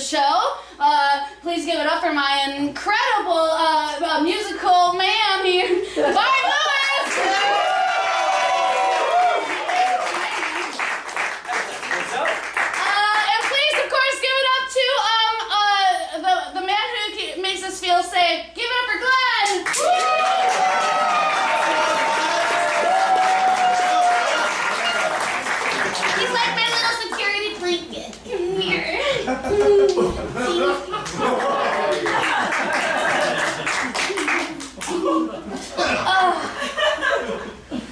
show. Please give it up for my incredible musical man here, Bart Lewis! And please, of course, give it up to the man who makes us feel safe. Give it up for Glenn! He's like my little security blanket. Come here.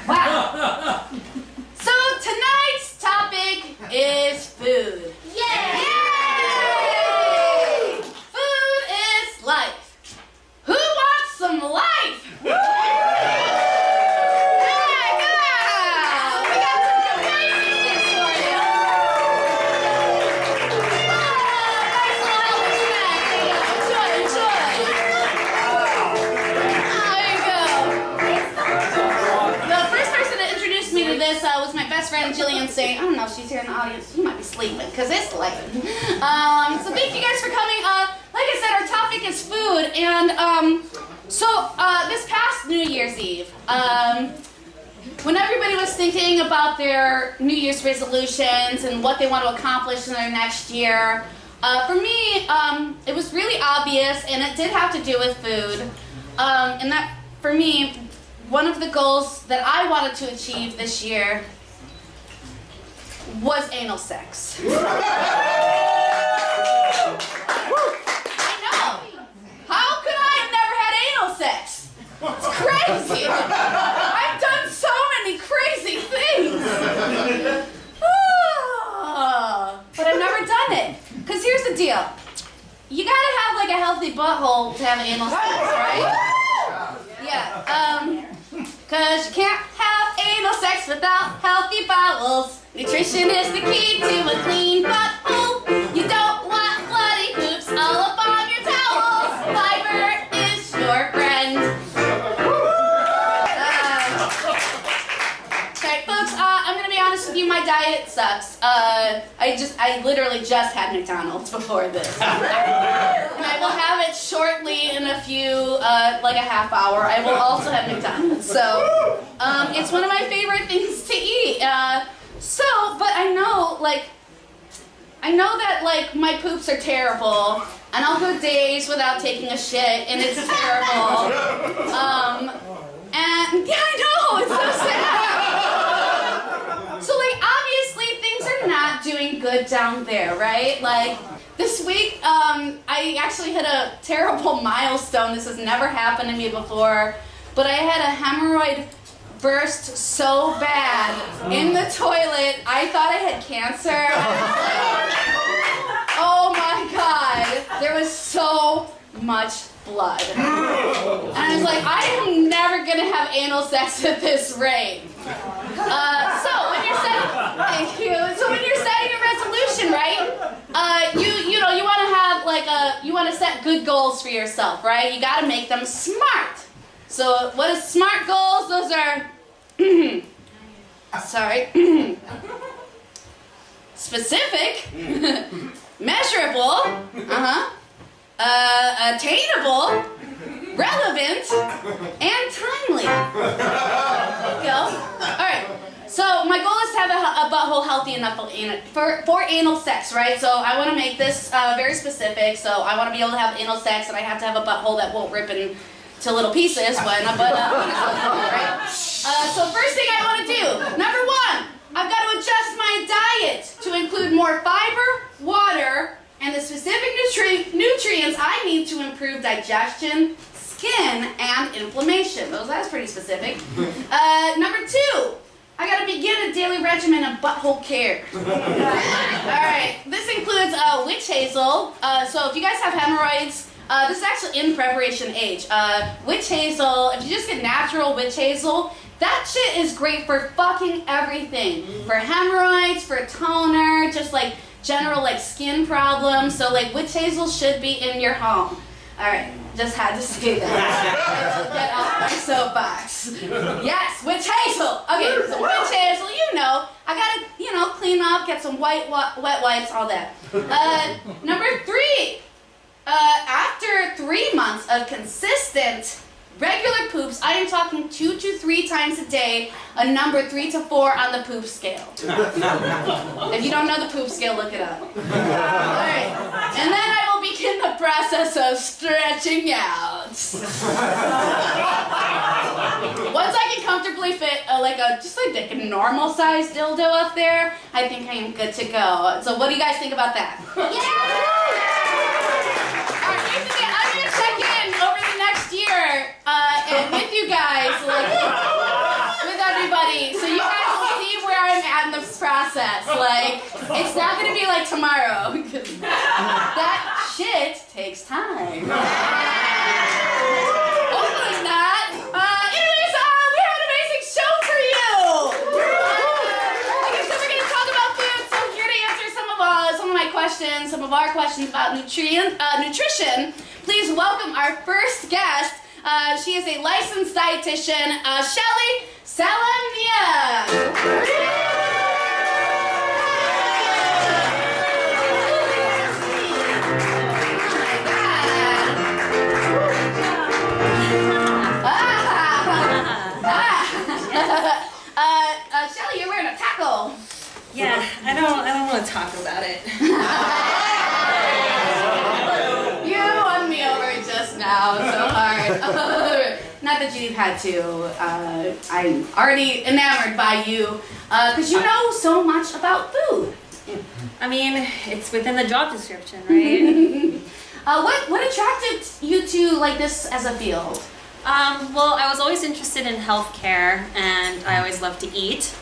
Wow. So tonight's topic is food. Yay! Yay! Food is life. Who wants some life? Friend Jillian saying, I don't know if she's here in the audience, you might be sleeping because it's late. So thank you guys for coming. Like I said, our topic is food, and this past New Year's Eve, when everybody was thinking about their New Year's resolutions and what they want to accomplish in their next year, for me, it was really obvious, and it did have to do with food, and that, for me, one of the goals that I wanted to achieve this year was anal sex. I know. How could I have never had anal sex? It's crazy. I've done so many crazy things. But I've never done it. Because here's the deal. You gotta have like a healthy butthole to have anal sex, right? Yeah. Because you can't have anal sex without healthy bowels. Nutrition is the key to a clean butthole. You don't want bloody poops all up on your towels. Fiber is your friend. Okay, folks, I'm going to be honest with you, my diet sucks. I literally just had McDonald's before this. And I will have it shortly in a few, like a half hour. I will also have McDonald's. So, it's one of my favorite things to eat. But I know that, like, my poops are terrible, and I'll go days without taking a shit, and it's terrible. And, yeah, I know, it's so sad. So, like, obviously, things are not doing good down there, right? Like, this week, I actually hit a terrible milestone. This has never happened to me before, but I had a hemorrhoid burst so bad in the toilet. I thought I had cancer. Oh my God. There was so much blood. And I was like, I am never gonna have anal sex at this rate. So when you're setting a resolution, right? You want to have you want to set good goals for yourself, right? You got to make them smart. So what is smart goals? Those are specific, measurable, attainable, relevant, and timely. There you go. Alright, so my goal is to have a butthole healthy enough for anal sex, right? So I want to make this very specific. So I want to be able to have anal sex, and I have to have a butthole that won't rip into little pieces when a butt right? So first thing I want to do, number one, I've got to adjust my diet to include more fiber, water, and the specific nutrients I need to improve digestion, skin, and inflammation. That's pretty specific. Number two, I gotta begin a daily regimen of butthole care. Alright, this includes witch hazel. So if you guys have hemorrhoids, this is actually in preparation age. Witch hazel, if you just get natural witch hazel, that shit is great for fucking everything. For hemorrhoids, for toner, just like general like skin problems. So like witch hazel should be in your home. Alright, just had to say that. Get off my soapbox. Yes, witch hazel. Okay, so witch hazel, you know, I gotta, clean up, get some wet wipes, all that. Number 3, after 3 months of consistent, regular poops, I am talking 2 to 3 times a day, a number 3 to 4 on the poop scale. If you don't know the poop scale, look it up. Alright, and then I will begin the process of stretching out. Once I can comfortably fit just like a normal sized dildo up there, I think I am good to go. So what do you guys think about that? Alright, here's the thing. I'm going to check in over the next year and with you guys, with everybody, so you guys will see where I'm at in this process. It's not going to be like tomorrow, because that shit takes time. Hopefully not. Anyways, we have an amazing show for you. Like I said, we're going to talk about food, so I'm here to answer some of my questions, some of our questions about nutrition. Please welcome our first guest. She is a licensed dietitian, Shelly Salamia. Shelly, you're wearing a taco. Yeah, I don't want to talk about it. You won me over just now, so hard. Not that you've had to. I'm already enamored by you, because you know so much about food. I mean, it's within the job description, right? What attracted you to this as a field? Well, I was always interested in healthcare, and I always loved to eat.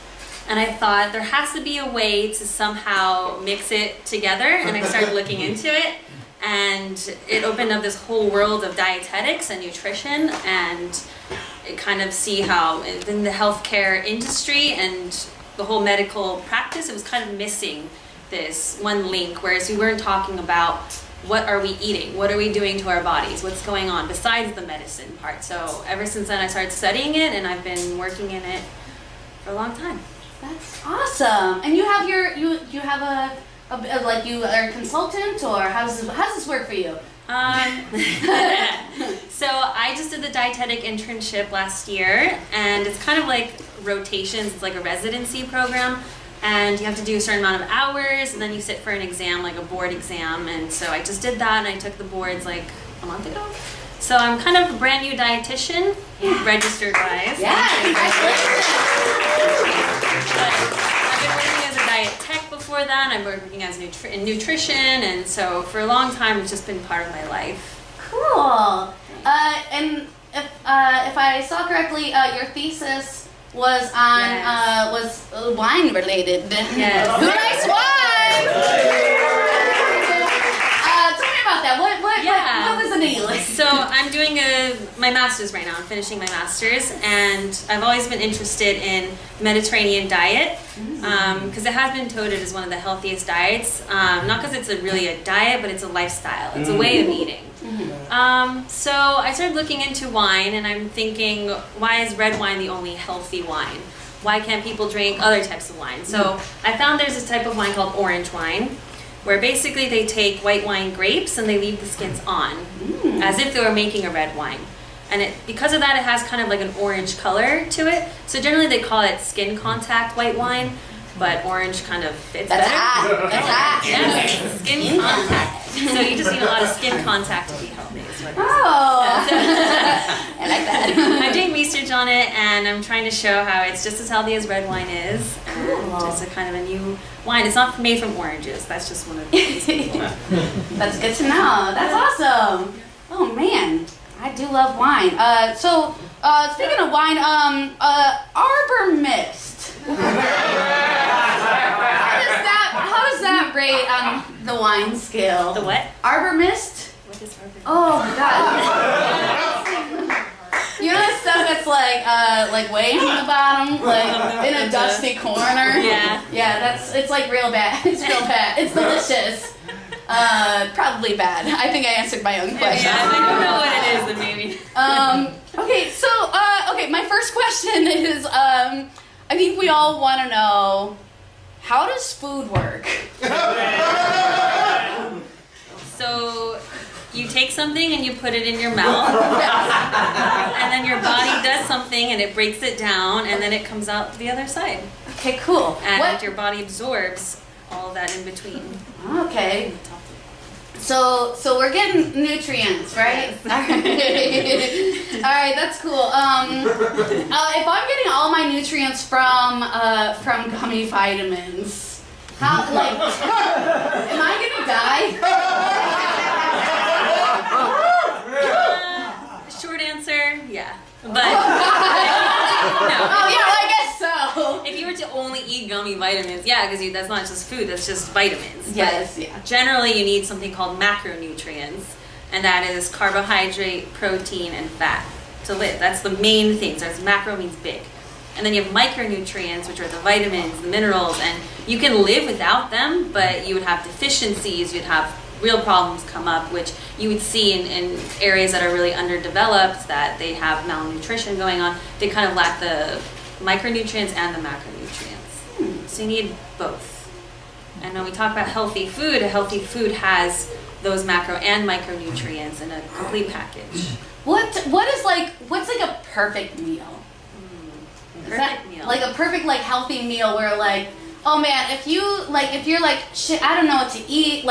And I thought there has to be a way to somehow mix it together, and I started looking into it. And it opened up this whole world of dietetics and nutrition, and it kind of see how in the healthcare industry and the whole medical practice, it was kind of missing this one link, whereas we weren't talking about what are we eating, what are we doing to our bodies, what's going on besides the medicine part. So ever since then I started studying it, and I've been working in it for a long time. That's awesome. And you have you have you are a consultant, or how does this work for you? So I just did the dietetic internship last year, and it's kind of like rotations. It's like a residency program, and you have to do a certain amount of hours, and then you sit for an exam, like a board exam. And so I just did that, and I took the boards like a month ago. So I'm kind of a brand new dietitian, registered wise. Yeah, congratulations. But I've been working as a diet tech before that. I'm working as in nutrition, and so for a long time it's just been part of my life. Cool. And if I saw correctly, your thesis was on was wine related. Yes. Who likes wine? Tell me about that. What was the deal? So I'm doing my master's right now. I'm finishing my master's, and I've always been interested in Mediterranean diet because it has been touted as one of the healthiest diets. Not because it's really a diet, but it's a lifestyle. It's a way of eating. So I started looking into wine, and I'm thinking, why is red wine the only healthy wine? Why can't people drink other types of wine? So I found there's this type of wine called orange wine, where basically they take white wine grapes and they leave the skins on, as if they were making a red wine. And because of that, it has kind of like an orange color to it. So generally they call it skin contact white wine, but orange kind of fits better. That's hot. Yes, skin contact. So you just need a lot of skin contact to be healthy. Is what I like that. I'm doing research on it, and I'm trying to show how it's just as healthy as red wine is, and it's a kind of a new wine. It's not made from oranges. That's just one of the things. That's good to know. That's awesome. Oh man, I do love wine. So speaking of wine, Arbor Mist. How does that rate on the wine scale? The what? Arbor Mist. What is Arbor Mist? Oh my god. You know that stuff that's like way on the bottom, like in a dusty corner? Yeah. Yeah, it's like real bad. It's real bad. It's delicious. Probably bad. I think I answered my own question. Yeah, I don't know what it is, then maybe. Okay, so, my first question is, I think we all want to know, how does food work? So you take something and you put it in your mouth, and then your body does something and it breaks it down, and then it comes out the other side. Okay, cool. And your body absorbs all of that in between. Okay. So we're getting nutrients, right? All right, that's cool. If I'm getting all my nutrients from gummy vitamins, how am I gonna die? Short answer, yeah. But Oh yeah, I guess so. if you were to only eat gummy vitamins, yeah, because that's not just food, that's just vitamins. Yes, But yeah. generally, you need something called macronutrients, and that is carbohydrate, protein, and fat to live. That's the main thing. So macro means big. And then you have micronutrients, which are the vitamins, the minerals, and you can live without them, but you would have deficiencies, you'd have real problems come up, which you would see in areas that are really underdeveloped, that they have malnutrition going on. They kind of lack the micronutrients and the macronutrients. So you need both. And when we talk about healthy food, a healthy food has those macro and micronutrients in a complete package. What's a perfect meal? Perfect meal. Like a perfect healthy meal where oh man, if you're shit, I don't know what to eat,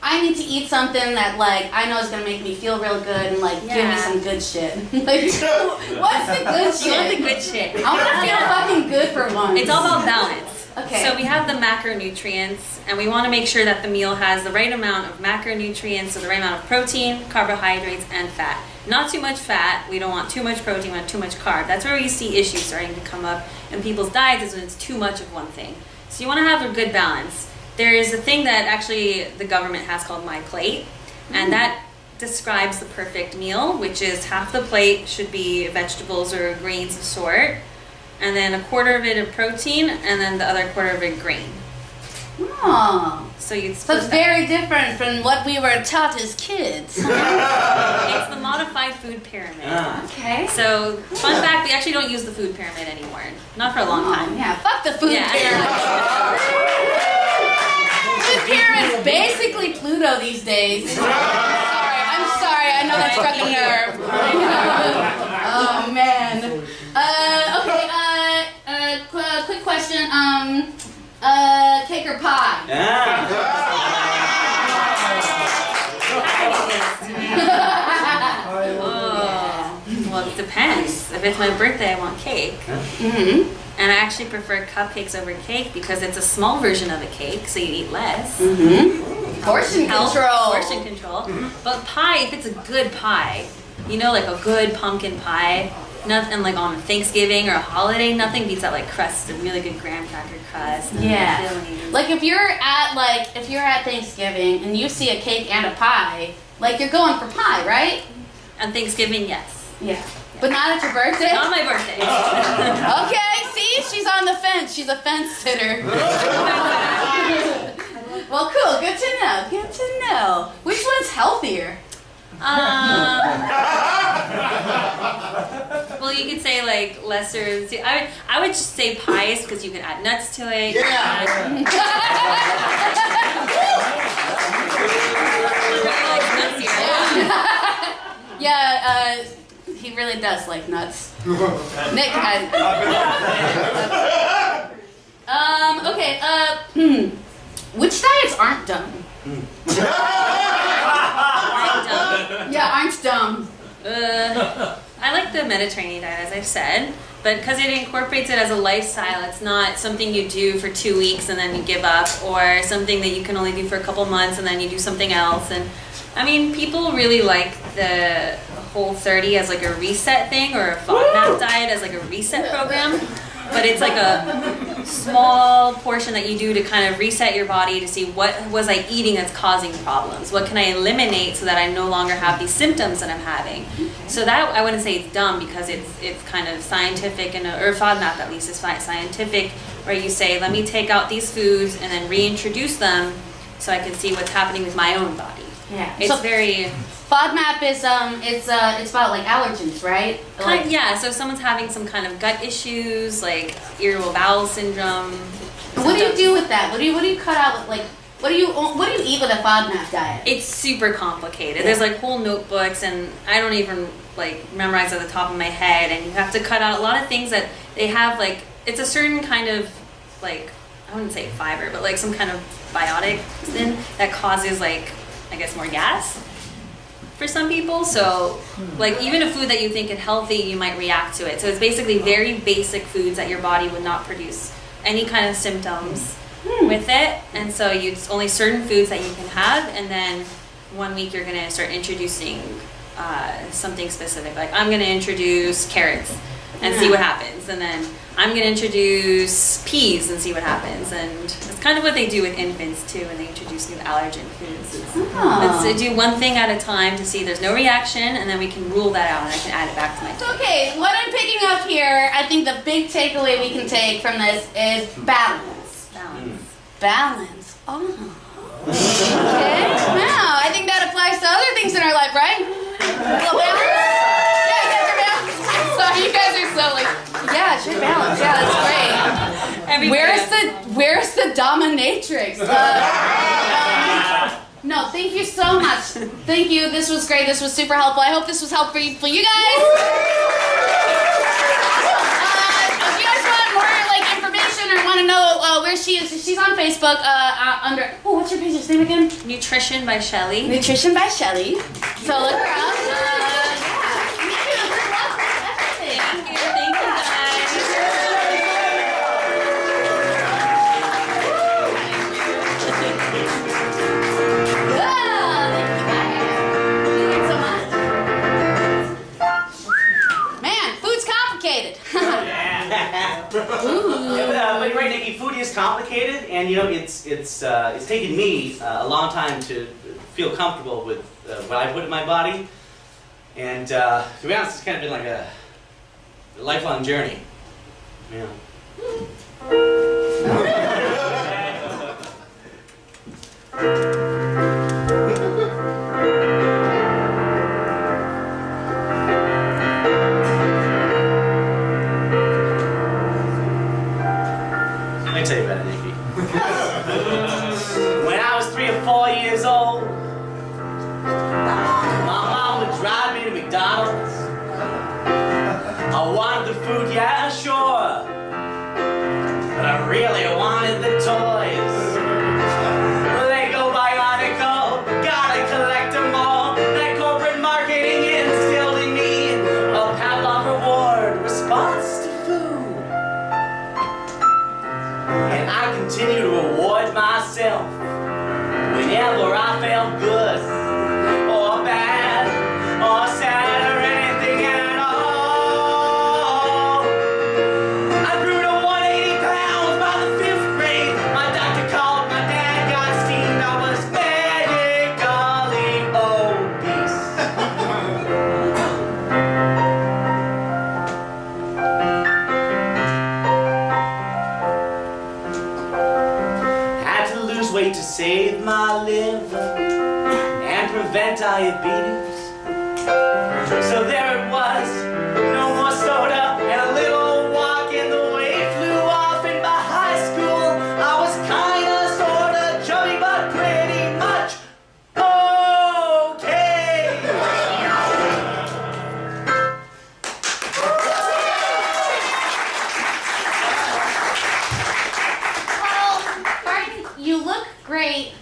I need to eat something that I know is gonna make me feel real good and give me some good shit. What's the good shit? You want the good shit. I wanna feel fucking good for once. It's all about balance. Okay. So we have the macronutrients, and we want to make sure that the meal has the right amount of macronutrients, so the right amount of protein, carbohydrates, and fat. Not too much fat. We don't want too much protein. We want too much carb. That's where we see issues starting to come up in people's diets, is when it's too much of one thing. So you want to have a good balance. There is a thing that actually the government has called My Plate, and that describes the perfect meal, which is half the plate should be vegetables or grains of sort, and then a quarter of it of protein, and then the other quarter of it grain. Oh. So you'd So it's very different from what we were taught as kids. It's the modified food pyramid. Okay. So, fun fact, we actually don't use the food pyramid anymore. Not for a long time. Yeah, fuck the food pyramid. Food pyramid's basically Pluto these days. I'm sorry, I know that struck a nerve. Oh man. Quick question. Cake or pie? Well, it depends. If it's my birthday, I want cake. Mm-hmm. And I actually prefer cupcakes over cake because it's a small version of a cake, so you eat less. Mm-hmm. Portion control. Portion control. But pie, if it's a good pie, a good pumpkin pie, nothing on Thanksgiving or a holiday, nothing beats that crust, a really good graham cracker crust. Yeah. If you're at Thanksgiving and you see a cake and a pie, you're going for pie, right? On Thanksgiving, yes. Yeah. But not at your birthday? Not on my birthday. Okay, see? She's on the fence. She's a fence sitter. Well, cool. Good to know. Good to know. Which one's healthier? Well, you could say lesser. I would just say pies because you can add nuts to it. Yeah, he really does like nuts. Nick, which diets aren't dumb? Aren't dumb. I like the Mediterranean diet, as I've said, but because it incorporates it as a lifestyle, it's not something you do for 2 weeks and then you give up, or something that you can only do for a couple months and then you do something else. And people really like the Whole30 as a reset thing, or a FODMAP diet as a reset program. But it's a small portion that you do to kind of reset your body to see what was I eating that's causing problems. What can I eliminate so that I no longer have these symptoms that I'm having? So that, I wouldn't say it's dumb, because it's kind of scientific, or FODMAP at least is scientific, where you say, let me take out these foods and then reintroduce them so I can see what's happening with my own body. Yeah. It's very... FODMAP is it's about allergens, right? Yeah, so if someone's having some kind of gut issues, irritable bowel syndrome, What do you do with that? What do you cut out with, like, what do you eat with a FODMAP diet? It's super complicated. There's like whole notebooks, and I don't even like memorize at the top of my head. And you have to cut out a lot of things that they have. Like, it's a certain kind of, like, I wouldn't say fiber, but like some kind of biotic in that causes, like, I guess, more gas for some people. So like even a food that you think is healthy, you might react to it. So it's basically very basic foods that your body would not produce any kind of symptoms with it. And so it's only certain foods that you can have, and then 1 week you're going to start introducing something specific. Like, I'm going to introduce carrots and see what happens, and then I'm going to introduce peas and see what happens. And it's kind of what they do with infants too when they introduce new allergen foods. Let's do one thing at a time to see there's no reaction, and then we can rule that out and I can add it back to my diet. Okay, what I'm picking up here, I think the big takeaway we can take from this is balance. Balance. Oh. Okay. Wow, I think that applies to other things in our life, right? A little balance? Yeah, you guys are balanced? So you guys are so like, yeah, sure, balance. Yeah, that's great. Where's the dominatrix? No, thank you so much. Thank you. This was great. This was super helpful. I hope this was helpful for you guys. If you guys want more like information or want to know where she is, she's on Facebook under. Oh, what's your page's name again? Nutrition by Shelly. Nutrition by Shelly. So look her up. Thank you guys. But you're right, Nikki. Food is complicated, and you know it's taken me a long time to feel comfortable with what I put in my body, and to be honest, it's kind of been like a lifelong journey. Yeah. Let me tell you about it, Nicky. When I was 3 or 4 years old, my mom would drive me to McDonald's. I wanted the food, yeah, sure, but I really wanted the toys. They go bionicle, gotta collect them all. That corporate marketing instilled in me a Pavlov reward response to food. And I continue to reward myself whenever I felt good, or bad, or sad, or anything at all. I grew to 180 pounds by the 5th grade. My doctor called, my dad got steamed. I was medically obese. Had to lose weight to save my liver and prevent diabetes. So there it was, no more soda and a little walk, and the weight flew off. And by high school, I was kinda, sorta chubby, but pretty much okay. Well, Martin, you look great,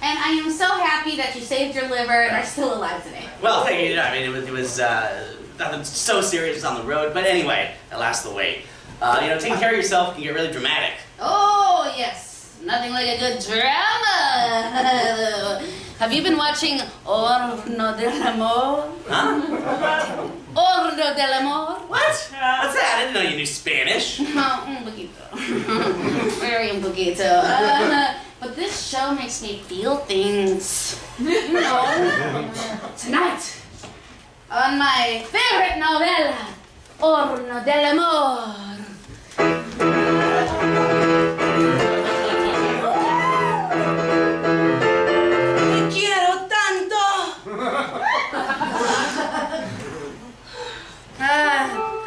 and I am so happy that you saved your liver and are still alive today. Well, thank you. I mean, it was nothing so serious on the road, but anyway, I lost the weight. You know, taking care of yourself can get really dramatic. Oh, yes. Nothing like a good drama. Have you been watching Horno del Amor? Huh? Horno del Amor? What? What's that? I didn't know you knew Spanish. Un poquito. Very un poquito. But this show makes me feel things. You know, tonight, on my favorite novela, Horno del Amor. Te quiero tanto.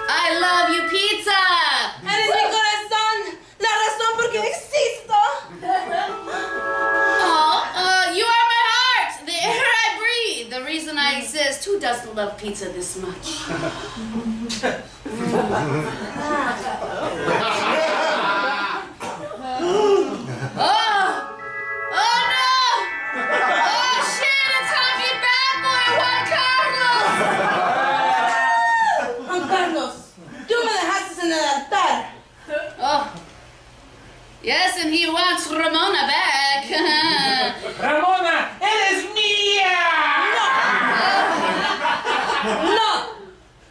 I love you, pizza. Eres mi corazón, la razón por qué existo. doesn't love pizza this much? Yes, and he wants Ramona back. Ramona, eres mía!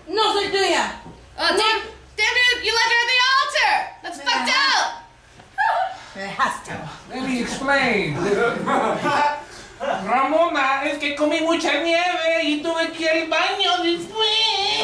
No soy tuya. Oh, damn it, you left her at the altar. That's fucked up. It has to. Let me explain. Ramona, es que comí mucha nieve y tuve que ir al baño después.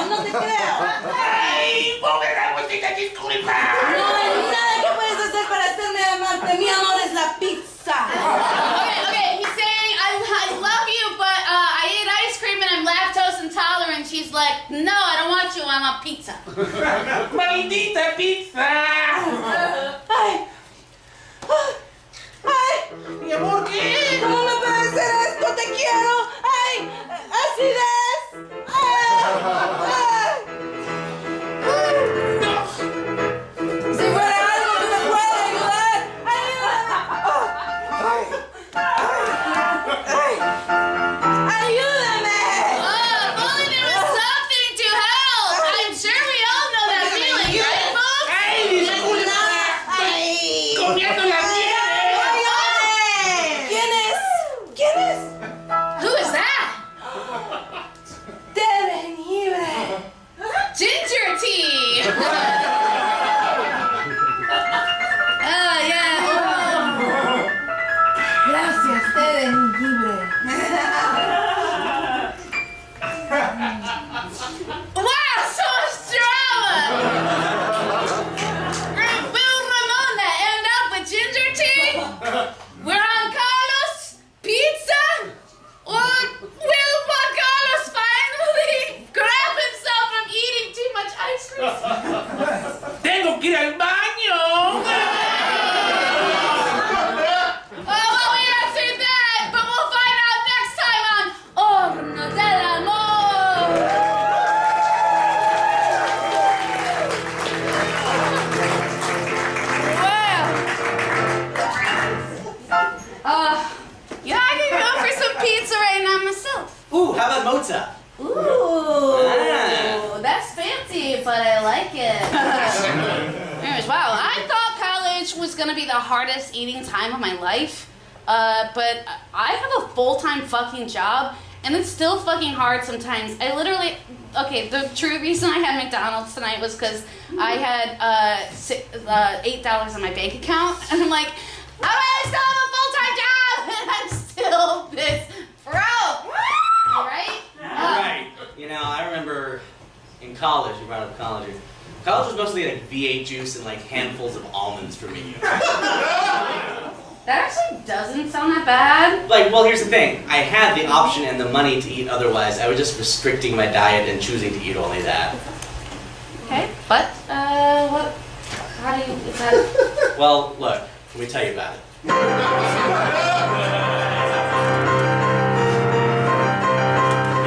No te creo. ¡Ay, pobre Ramoncita, disculpa! No hay nada que puedes hacer para hacerme amarte. Mi amor es la pizza. Okay, he's saying, I love you, but I ate ice cream and I'm lactose intolerant. She's like, no, I don't want you, I want pizza. ¡Maldita pizza! Ay. Mi amor, ¿qué? ¿Cómo me puede hacer esto? Te quiero. Ay, acidez. Si fuera algo que me pueda ayudar, ayúdame. Oh, if only there was something to help. I'm sure we all know that feeling, right, folks? ¡Ay, disculpa! ¡Comiendo la nieve! ¿Quién es? Who is that? Té de jengibre. Ginger tea. Oh, yeah. Gracias, té de jengibre. Wow, so much drama. Will Ramona end up with ginger tea? We're on Carlos pizza? Or will Juan Carlos finally grab himself from eating too much ice cream? ¡Tengo que ir al baño! Well, we answered that, but we'll find out next time on Horno del Amor. Well, you know, I can go for some pizza right now myself. Ooh, how about Mozart? Ooh, Ah. that's fancy, but I like it. Anyways, wow, I thought college was gonna be the hardest eating time of my life, but I have a full-time fucking job, and it's still fucking hard sometimes. I literally, okay, the true reason I had McDonald's tonight was because I had $8 in my bank account, and I'm like, I still have a full-time job, and I'm still this broke, right? Right. You know, I remember in college, you brought up college. College was mostly like V8 juice and like handfuls of almonds for me. That actually doesn't sound that bad. Like, well, here's the thing. I had the option and the money to eat otherwise. I was just restricting my diet and choosing to eat only that. Okay, but, what, how do you, is that, Well, look, let me tell you about it.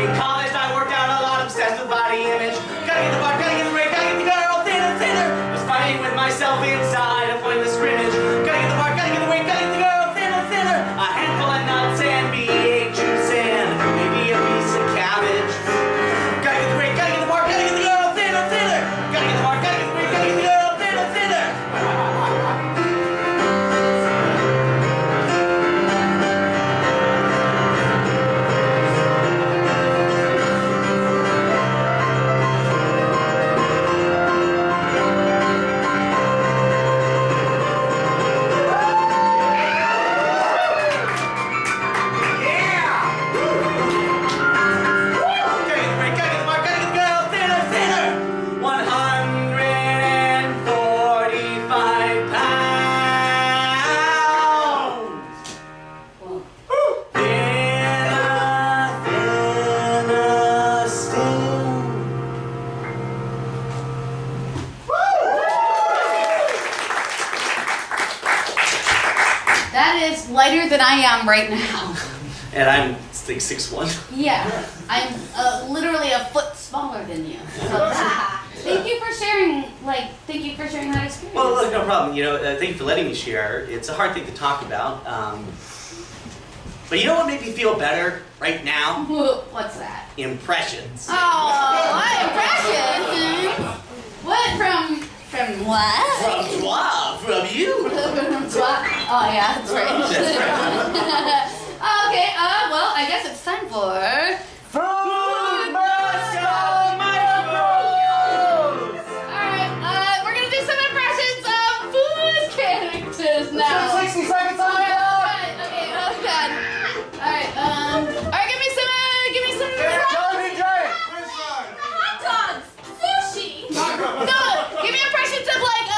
In college, I worked out a lot, obsessed with body image. Gotta get the bar, gotta get the rate, gotta get the girl thinner, thinner. Was fighting with myself inside a pointless scrimmage. Gotta get the bar, gotta get the rate, gotta get the girl thinner, thinner. A handful of nuts and V8 juice and maybe a piece of cabbage. Gotta get the rate, gotta get the bar, gotta get the girl thinner, thinner. Gotta get the bar, gotta get the rate, gotta get the girl thinner, thinner. lighter than I am right now. And I'm like 6'1". Yeah, I'm literally a foot smaller than you. So thank you for sharing. Thank you for sharing that experience. Well, look, no problem. Thank you for letting me share. It's a hard thing to talk about. But you know what made me feel better right now? What's that? Impressions. Oh, what impression? What from what? From toi, from you. Oh yeah, that's right. Okay, well, I guess it's time for Food Moscow Microbes! Alright, we're gonna do some impressions of food characters now. 60 seconds on the clock! Okay, oh god. Alright, give me some hot dogs, sushi. No, give me impressions of like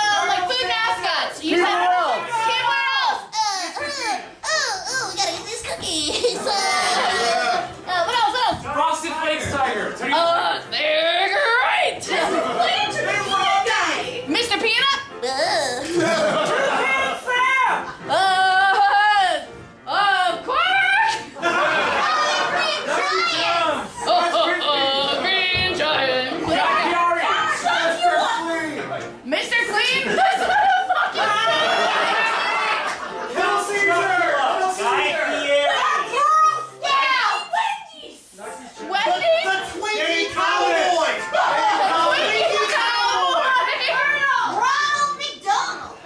food mascots. You said Kid World. We gotta get these cookies. What else? Frosted Flakes Tiger. They're great. Mr. Peanut. Quark. Green Giant. Mr. Clean. That's what the fuck Wendy's. The Twinkie Cowboys! Ronald McDonald.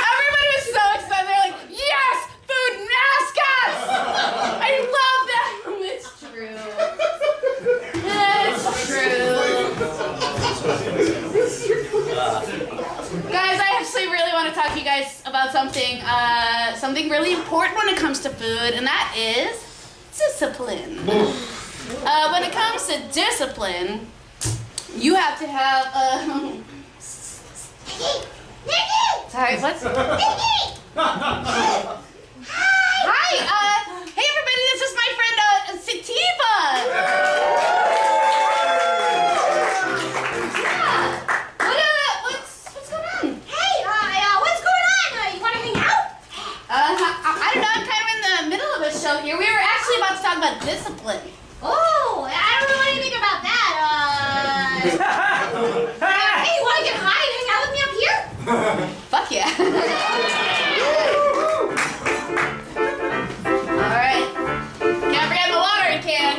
Everybody was so excited. They're like, yes, food mascots. I love that. It's true. It's true. Guys, I actually really want to talk to you guys about something really important when it comes to food, and that is discipline. When it comes to discipline, you have to have Nicky! Sorry, what? Nicky! Hi, hey everybody, this is my friend, Sativa! Yeah, what's going on? Hey, what's going on? You wanna hang out? I don't know, I'm kind of in the middle of a show here. We were actually about to talk about discipline. Oh, I don't know anything about that. Hey, you wanna get high and hang out with me up here? Fuck yeah. Alright. Can't forget the watering can.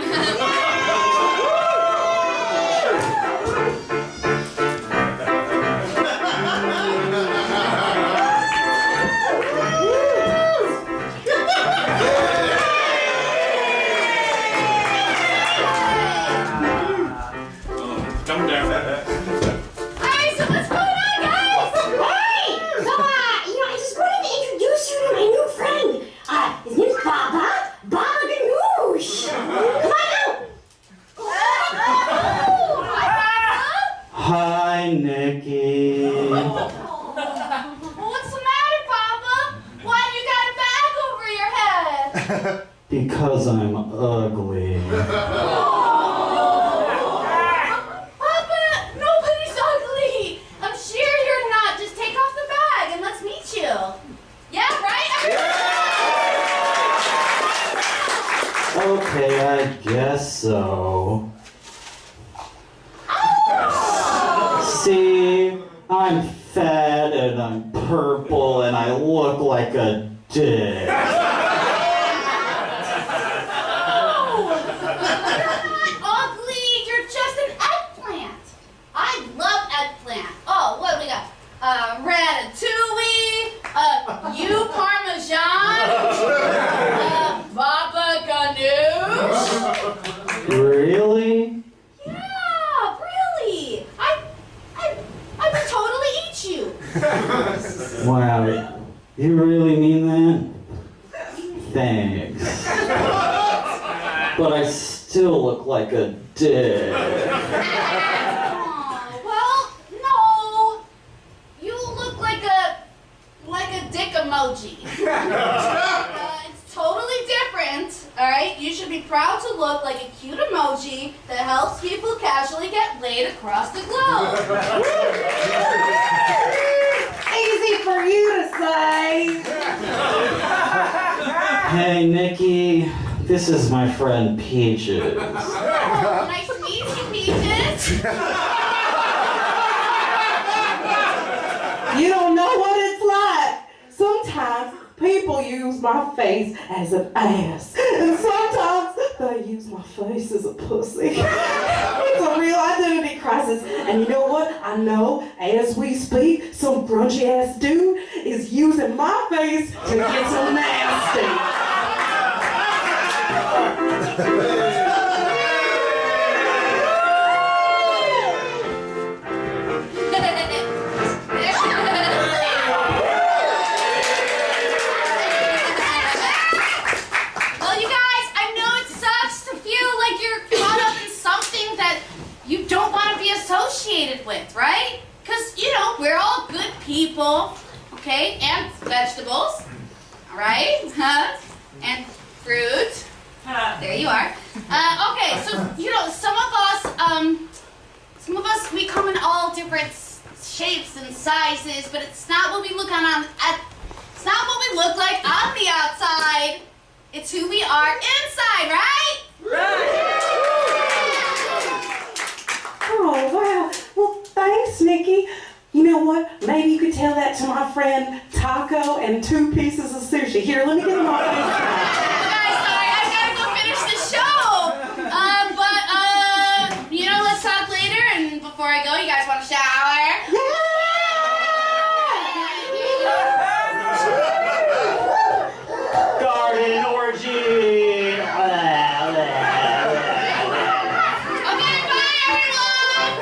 Come down. Alright, so what's going on, guys? Hey! So, I just wanted to introduce you to my new friend. His name's Baba Ganoush. Come on out. Hi, Nicky. What's the matter, Papa? Why you got a bag over your head? Because I'm ugly. Papa, nobody's ugly. I'm sure you're not. Just take off the bag and let's meet you. Yeah, right? Okay, I guess so. See, I'm fat and I'm purple and I look like a dick. Ugly. You're just an eggplant. I love eggplant. Oh, what do we got? Ratatouille. You Parmesan. Baba Ganoush. Really? Yeah, really. I would totally eat you. Wow, you really mean that? Thanks. But I still look like a dick. Oh, well, no. emoji. It's totally different, all right? You should be proud to look like a cute emoji that helps people casually get laid across the globe. Easy for you to say. Hey, Nicky. This is my friend Peaches. Oh, nice to meet you, Peaches. You don't know what it's like. Sometimes people use my face as an ass, and sometimes they use my face as a pussy. It's a real identity crisis, and you know what? I know, as we speak, some grungy ass dude is using my face to get so nasty. Well, you guys, I know it sucks to feel like you're caught up in something that you don't want to be associated with, right? Because, you know, we're all good people, okay? And vegetables, all right? And fruit. There you are. Okay, so, you know, some of us, we come in all different shapes and sizes, but it's not what we look it's not what we look like on the outside. It's who we are inside, right? Oh, wow. Well, thanks, Nicky. You know what? Maybe you could tell that to my friend Taco and 2 pieces of sushi. Here, let me get them off this. Guys, sorry, I gotta go finish the show. You know, let's talk later. And before I go, you guys want to shower? Garden orgy. Okay, bye, everyone.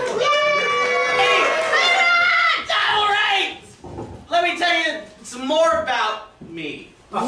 All right. Let me tell you some more about me. For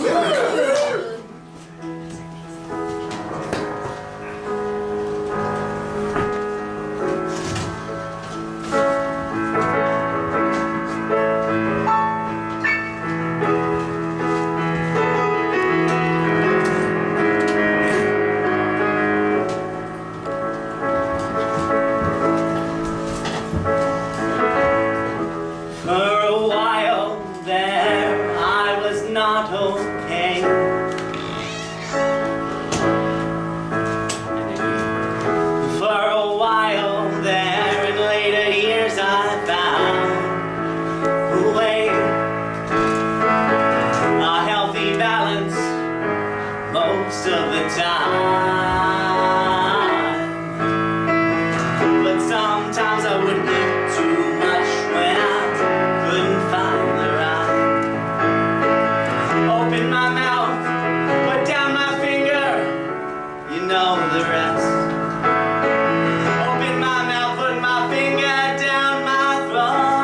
a while there, I was not okay. For a while there, in later years, I found a way, a healthy balance most of the time. But sometimes I would give too much when I couldn't find the right. Open my mouth, put down my finger, you know the rest. Open my mouth, put my finger down my throat.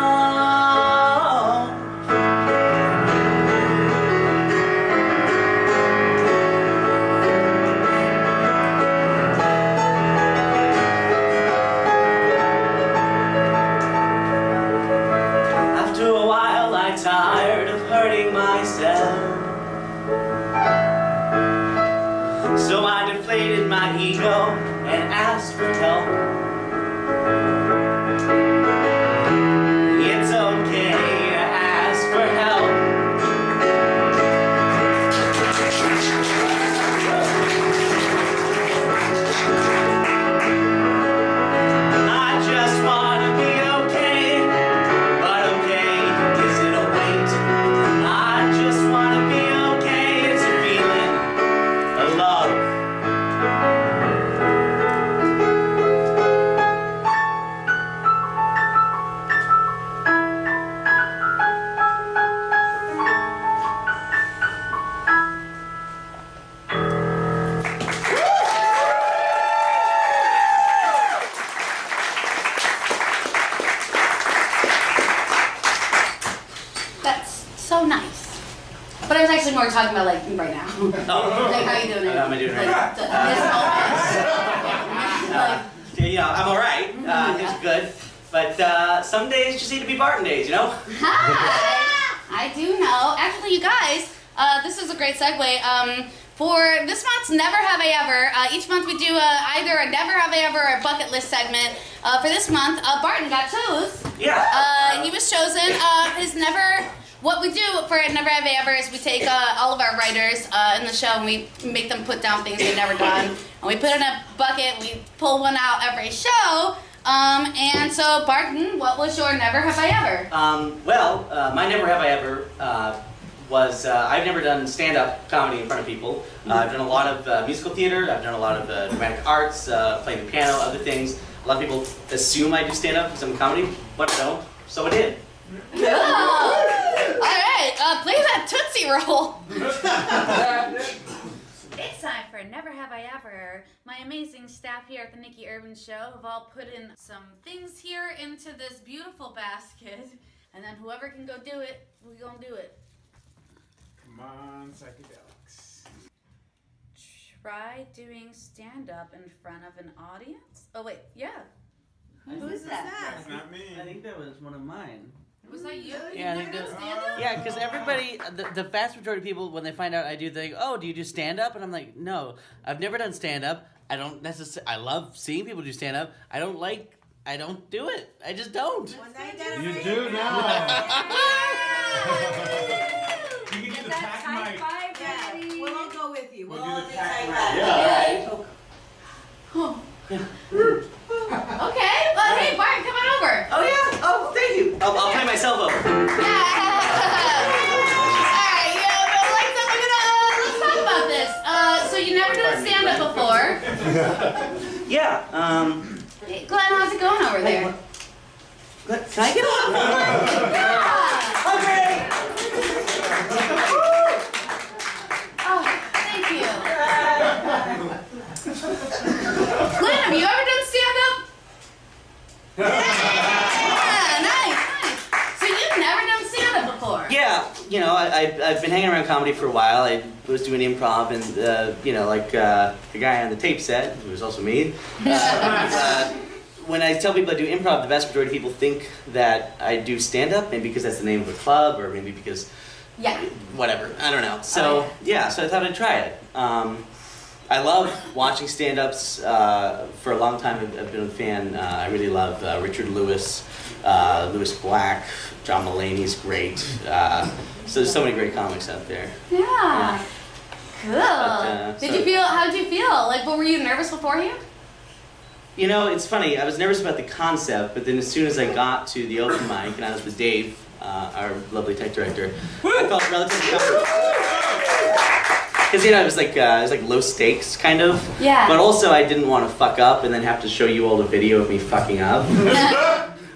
After a while I tired of hurting myself, so I deflated my ego and asked for help. It's okay to ask for help. I just wanna be okay, but okay, is it a weight? I just wanna be okay, it's a feeling, a love. That's so nice. But I was actually more talking about like right now. Oh. Like how you doing? How am I doing right like, now? Yeah, I'm all right. It's good. But some days just need to be Barton days, you know? Hi. I do know. Actually, you guys, this is a great segue. For this month's Never Have I Ever, each month we do either a Never Have I Ever or a bucket list segment. For this month, Barton got chose. Yeah. He was chosen. What we do for Never Have I Ever is we take all of our writers in the show and we make them put down things they've never done. And we put it in a bucket, we pull one out every show. And so, Barton, what was your Never Have I Ever? My Never Have I Ever was I've never done stand-up comedy in front of people. I've done a lot of musical theater, I've done a lot of dramatic arts, playing the piano, other things. A lot of people assume I do stand-up because I'm in comedy, but I don't, so I did. Cool. Alright, play that Tootsie Roll. It's time for Never Have I Ever. My amazing staff here at the Nicky Urban Show have all put in some things here into this beautiful basket. And then whoever can go do it, we're gonna do it. Come on, psychedelics. Try doing stand-up in front of an audience? Oh wait, yeah. Who's that? That's not me. I think that was one of mine. Was that you? Yeah, I You think never done that- stand-up? Yeah, because everybody, the vast majority of people, when they find out I do, they think, oh, do you do stand-up? And I'm like, no, I've never done stand-up. I don't necessarily, I love seeing people do stand-up. I don't do it. I just don't. You do now. You can do the pack mic. We'll all go with you. We'll We'll do all the do pack tight mic. Okay, well, hey, Bart, come on over. Oh yeah, oh thank you. I'll play myself over. Yeah. Alright, let's talk about this. So you never done stand-up before. Yeah, Hey, Glenn, how's it going over there? can I get on? Yeah. Oh, thank you. Glenn, have you ever done stand-up? Yeah, nice. So you've never done stand-up before? Yeah, you know, I've been hanging around comedy for a while. I was doing improv, and you know, like the guy on the tape set, who was also me. When I tell people I do improv, the vast majority of people think that I do stand-up, maybe because that's the name of a club, or maybe because whatever. I don't know. So so I thought I'd try it. I love watching stand-ups. For a long time, I've been a fan. I really love Richard Lewis, Lewis Black, John Mulaney's great. So there's so many great comics out there. Yeah. Cool. But, How did you feel? Like, were you nervous beforehand? You know, it's funny. I was nervous about the concept, but then as soon as I got to the open mic and I was with Dave, our lovely tech director, I felt relatively comfortable. Because you know, it was like low stakes, kind of. Yeah. But also, I didn't want to fuck up and then have to show you all the video of me fucking up.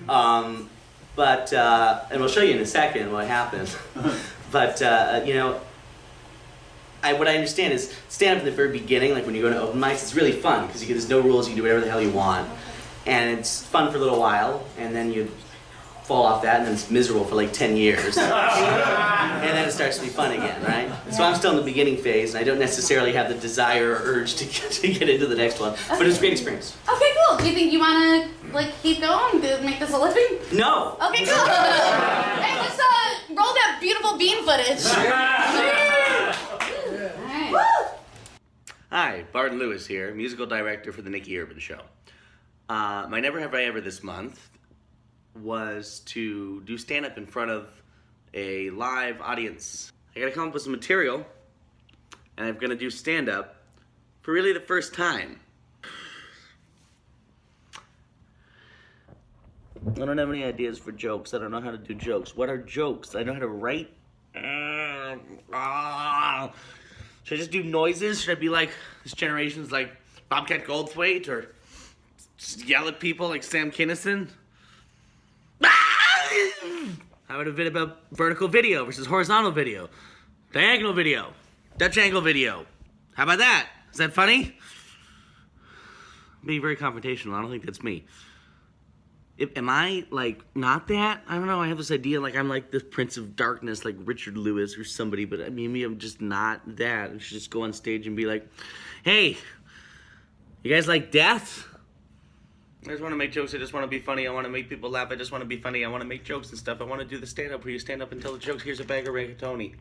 And we'll show you in a second what happened. But you know, what I understand is stand up in the very beginning, like when you go to open mics, it's really fun because there's no rules. You can do whatever the hell you want, and it's fun for a little while, and then you fall off that, and then it's miserable for like 10 years, and then it starts to be fun again, right? So I'm still in the beginning phase, and I don't necessarily have the desire or urge to get into the next one, but it's a great experience. Okay, cool. Do you think you want to keep going to make this a living? No. Okay, cool. Hey, let's roll that beautiful bean footage. Hi, Barton Lewis here, musical director for the Nicky Urban Show. My Never Have I Ever this month was to do stand-up in front of a live audience. I gotta come up with some material, and I'm gonna do stand-up for really the first time. I don't have any ideas for jokes. I don't know how to do jokes. What are jokes? I know how to write. Should I just do noises? Should I be like this generation's like Bobcat Goldthwait, or just yell at people like Sam Kinison? How about a bit about vertical video versus horizontal video? Diagonal video, Dutch angle video. How about that? Is that funny? Being very confrontational. I don't think that's me. Am I, like, not that? I don't know. I have this idea, like, I'm like this Prince of Darkness, like Richard Lewis or somebody, but I mean, maybe I'm just not that. I should just go on stage and be like, hey, you guys like death? I just want to make jokes. I just want to be funny. I want to make people laugh. I just want to be funny. I want to make jokes and stuff. I want to do the stand-up where you stand up and tell the jokes. Here's a bag of rigatoni.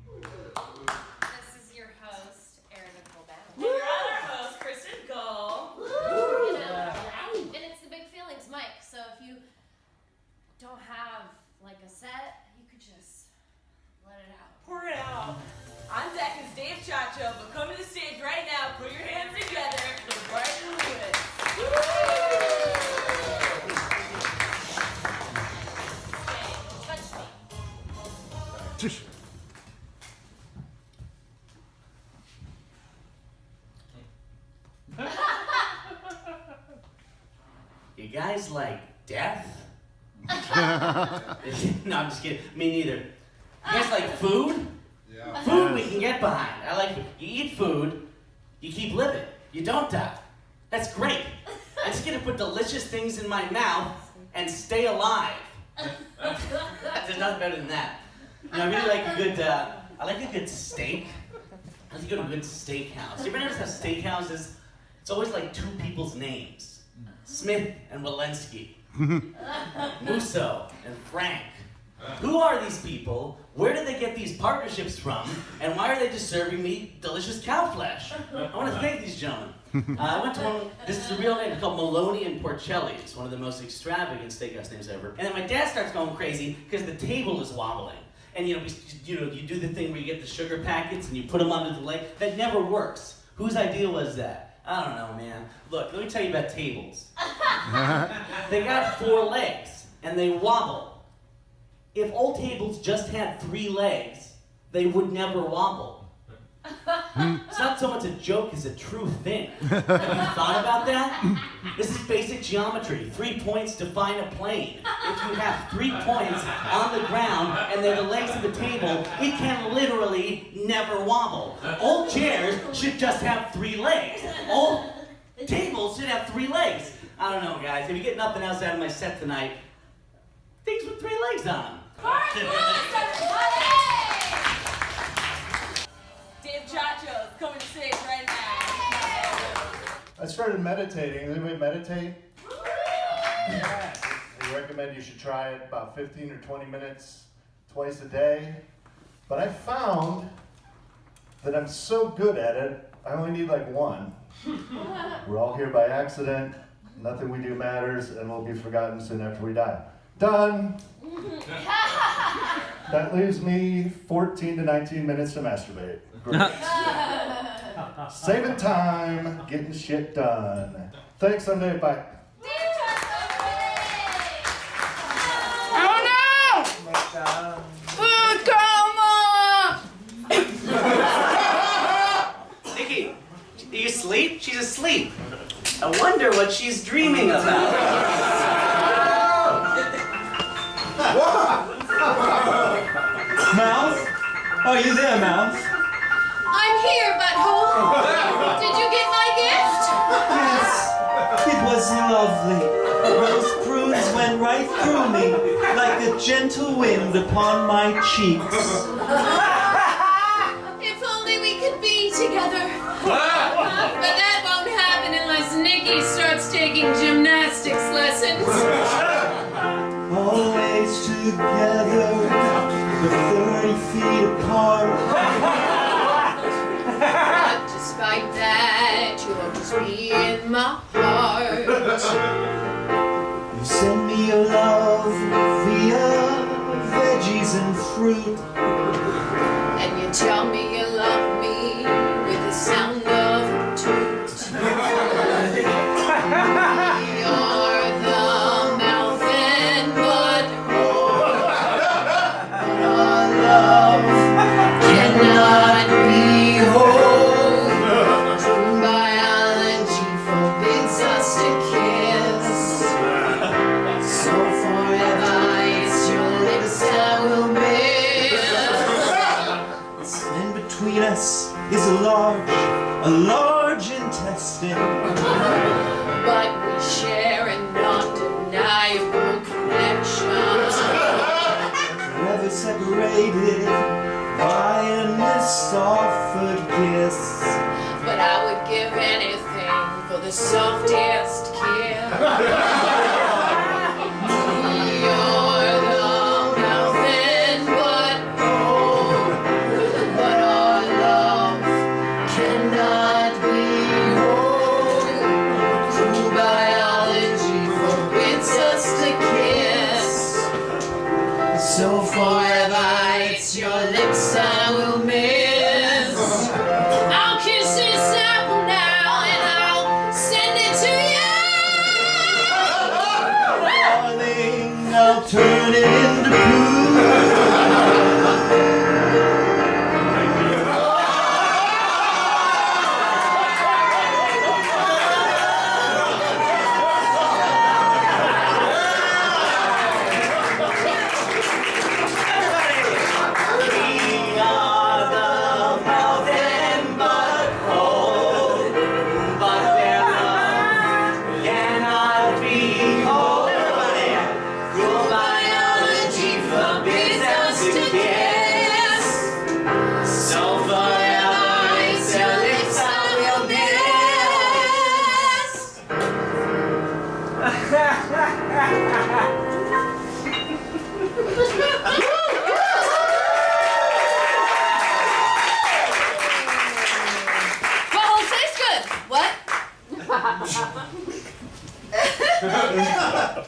This is your host, Erin Nicole Bannon. Your other host, Kristen Cole. And it's the Big Feelings mic, so if you don't have like a set, you could just let it out. Pour it out. On deck is Dave Chacho, but come to the stage right now. Put your hands together for Brian Lewis. Touch me. You guys like death? No, I'm just kidding. Me neither. You guys like food? Yeah. Food we can get behind. I like food. You eat food, you keep living. You don't die. That's great. I just get to put delicious things in my mouth and stay alive. There's nothing better than that. You know, I really like a good, I like a good steak. I like to go to a good steakhouse. You ever notice how steakhouses, it's always like two people's names. Smith and Walensky. Musso and Frank. Who are these people? Where did they get these partnerships from? And why are they just serving me delicious cow flesh? I want to thank these gentlemen. I went to one, this is a real name, it's called Maloney and Porcelli. It's one of the most extravagant steakhouse names ever. And then my dad starts going crazy because the table is wobbling. And you do the thing where you get the sugar packets and you put them under the leg. That never works. Whose idea was that? I don't know, man. Look, let me tell you about tables. They got 4 legs and they wobble. If old tables just had 3 legs, they would never wobble. It's not so much a joke as a true thing. Have you thought about that? This is basic geometry. 3 points define a plane. If you have 3 points on the ground and they're the legs of the table, it can literally never wobble. Old chairs should just have 3 legs. Old tables should have 3 legs. I don't know, guys. If you get nothing else out of my set tonight, things with 3 legs on them. Dave Chacho is coming to stage right now. I started meditating. Does anybody meditate? Yeah. I recommend you should try it about 15 or 20 minutes twice a day. But I found that I'm so good at it, I only need like 1. We're all here by accident. Nothing we do matters, and we'll be forgotten soon after we die. Done. That leaves me 14 to 19 minutes to masturbate. Great. Saving time, getting shit done. Thanks, someday, bye. Oh no! Food coma! Nicky, are you asleep? She's asleep. I wonder what she's dreaming about. Mouse? Are you there, Mouse? I'm here, butthole. Did you get my gift? Yes, it was lovely. Rose prunes went right through me, like a gentle wind upon my cheeks. If only we could be together. But that won't happen unless Nicky starts taking gymnastics lessons. Always together, but 30 feet apart. But despite that, you'll always be in my heart. You send me your love via veggies and fruit. And you tell me you love me with the sound of a toot. You're the mouth and butthole. But our love cannot be whole. True biology forbids us to kiss. So forever it's your lips I will miss. In between us is a large intestine. But we share an undeniable connection. Forever separated by an esophagus. But I would give anything for for the softest kiss. You're the mouth and butthole, but our love cannot be whole. True biology forbids us to kiss. So forever it's your lips I will miss. I'll kiss this apple now and I'll send it to you. Darling, I'll turn it into poo.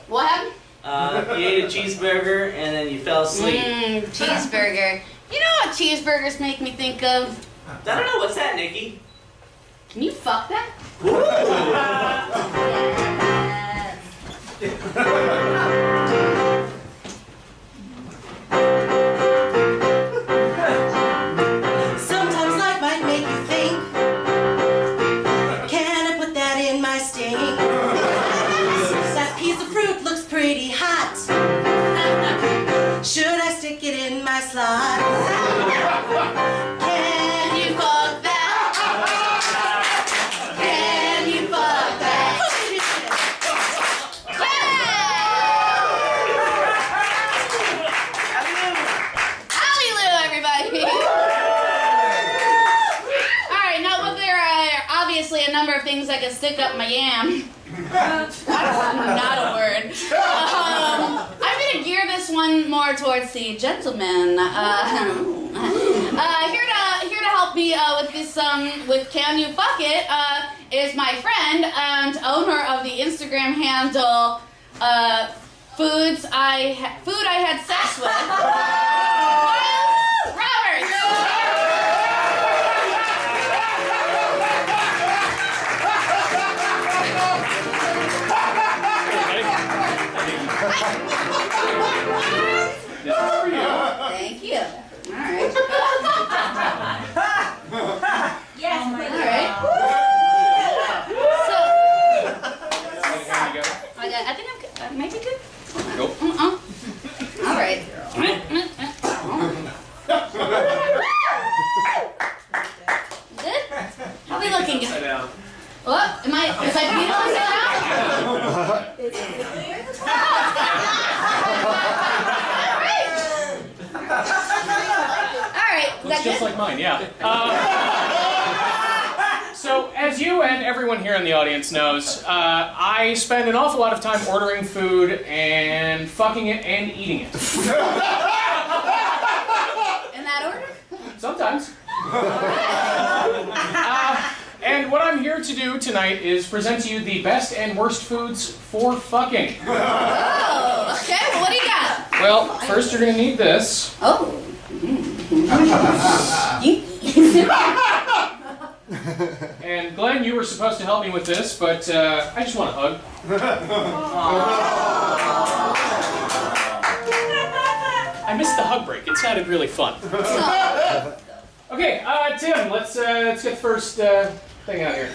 What happened? You ate a cheeseburger and then you fell asleep. Cheeseburger. You know what cheeseburgers make me think of? I don't know, what's that, Nicky? Can you fuck that? Sometimes life might make you think, can I put that in my steak? That piece of fruit looks pretty hot. Should I stick it in my slot? Can you fuck that? Can you fuck that? Hallelujah, everybody! Alright, now look, there are obviously a number of things I can stick up my yam. That's not a word. I'm gonna gear this one more towards the gentleman. Here to help me with this with Can You Fuck It is my friend and owner of the Instagram handle Food I Had Sex With. Robert. Thank you. All right. Yes, all right. So, I think I'm good. I might be good. Nope. All right. Good? How are we looking? What? Is my feet on now? Looks just like mine, yeah. So, as you and everyone here in the audience knows, I spend an awful lot of time ordering food and fucking it and eating it. In that order? Sometimes. And what I'm here to do tonight is present to you the best and worst foods for fucking. Oh, okay. Well, what do you got? Well, first you're gonna need this. Oh. And Glenn, you were supposed to help me with this, but I just want a hug. I missed the hug break. It sounded really fun. Okay, Tim, let's get the first thing out here.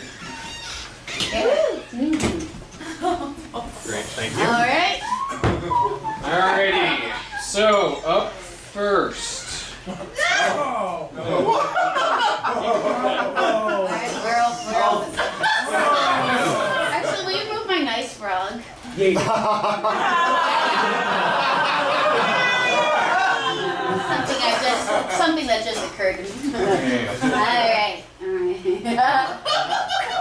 Great, thank you. All right. Alrighty. So up first. Actually, will you move my nice frog? Something that just occurred to me. All right.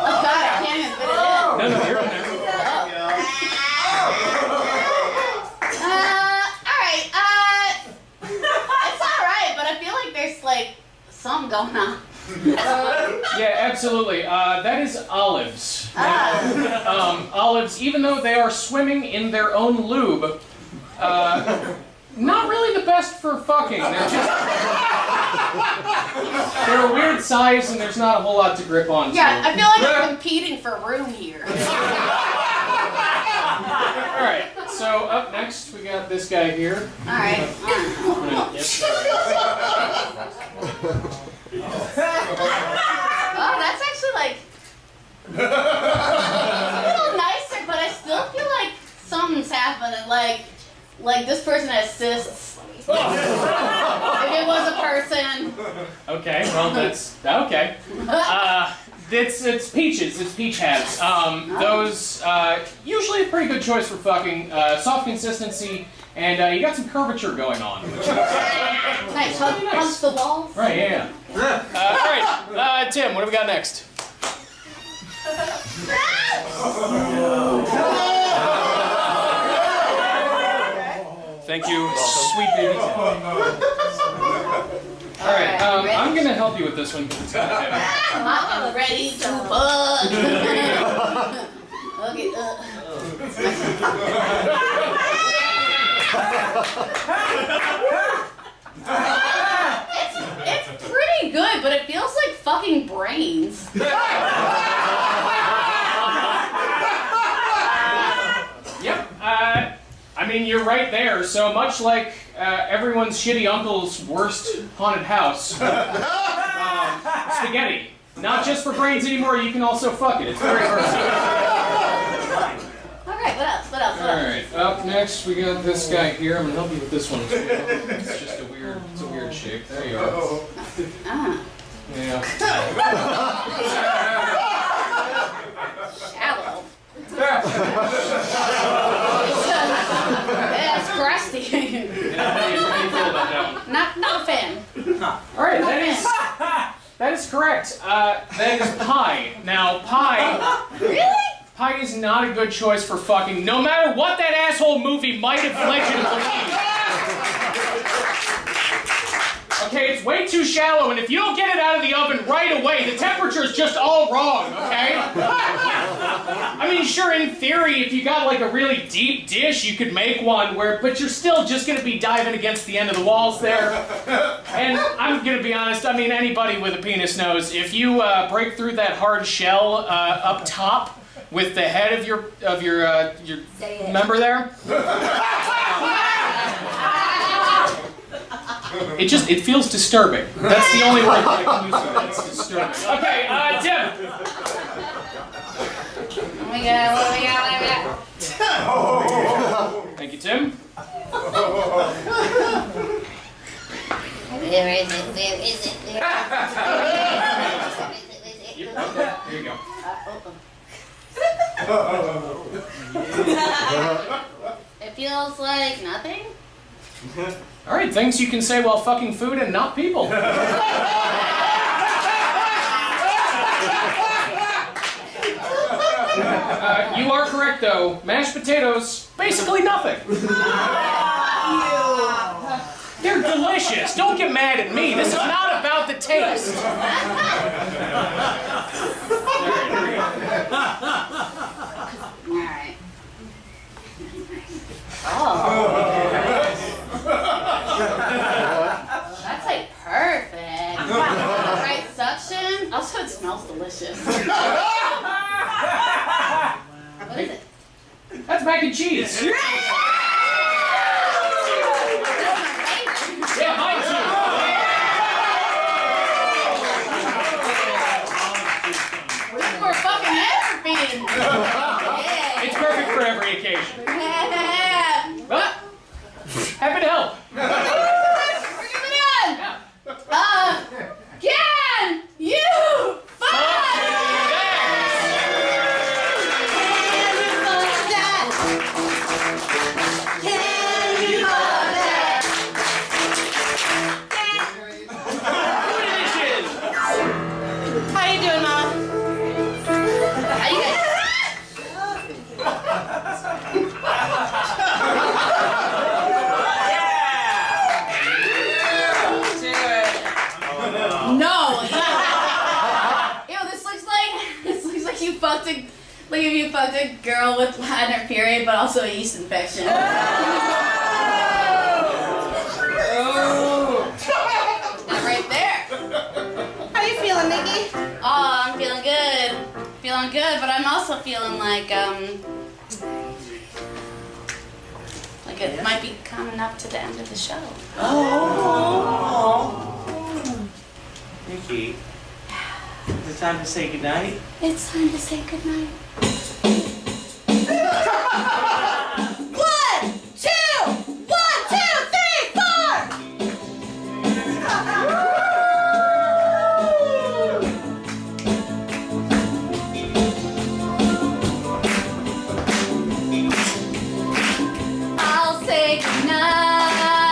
Oh God, I can't even fit it in. No, you're in there. Alright, it's alright, but I feel like there's like something going on. Yeah, absolutely. That is olives. Olives, even though they are swimming in their own lube, not really the best for fucking. They're a weird size and there's not a whole lot to grip on. Yeah, I feel like I'm competing for room here. Alright, so up next we got this guy here. Alright. Oh, that's actually like a little nicer, but I still feel like something's happening. Like this person has cysts. If it was a person. Okay, well that's okay. It's peaches. It's peach heads. Those usually a pretty good choice for fucking. Soft consistency, and you got some curvature going on. Nice. Punch the walls. Right. Yeah. All right, Tim. What do we got next? Thank you, sweet baby Tim. All right, I'm gonna help you with this one because it's kind of heavy. I'm ready to fuck. Okay. It's pretty good, but it feels like fucking brains. Yep. I mean, you're right there. So much like everyone's shitty uncle's worst haunted house, spaghetti. Not just for brains anymore. You can also fuck it. It's very versatile. All right. What else? What else? All right. Up next, we got this guy here. I'm gonna help you with this one. It's just a weird shape. There you are. Yeah. Shallow. Yeah, it's crusty. How do you feel about that one? Not a fan. All right, that is correct. That is pie. Now, pie. Really? Pie is not a good choice for fucking, no matter what that asshole movie might have led you to believe. Okay, it's way too shallow, and if you don't get it out of the oven right away, the temperature is just all wrong, okay? I mean, sure, in theory, if you got like a really deep dish, you could make one but you're still just gonna be diving against the end of the walls there. And I'm gonna be honest, I mean, anybody with a penis knows, if you break through that hard shell up top with the head of your member there, it feels disturbing. That's the only word that I can use for it. It's disturbing. Okay, Tim. What we got? Thank you, Tim. Where is it? Okay, here you go. It feels like nothing. All right, things you can say while fucking food and not people. You are correct, though. Mashed potatoes, basically nothing. They're delicious. Don't get mad at me. This is not about the taste. All right. Oh. That's like perfect. Right suction. Also, it smells delicious. What is it? That's mac and cheese. Yeah, mine too. We're fucking everything. Yeah. It's perfect for every occasion. But happy to help. We're giving in. Can you fuck? How you doing, Mom? How you guys? fucked a girl with had her period, but also a yeast infection. That right there. How you feeling, Nicky? Oh, I'm feeling good. Feeling good, but I'm also feeling like it might be coming up to the end of the show. Nicky, is it time to say goodnight? It's time to say goodnight. 1, 2, 1, 2, 3, 4. I'll say goodnight,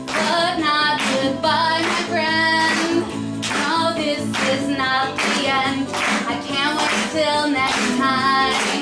but not goodbye, my friend. No, this is not the end. I can't wait till next time.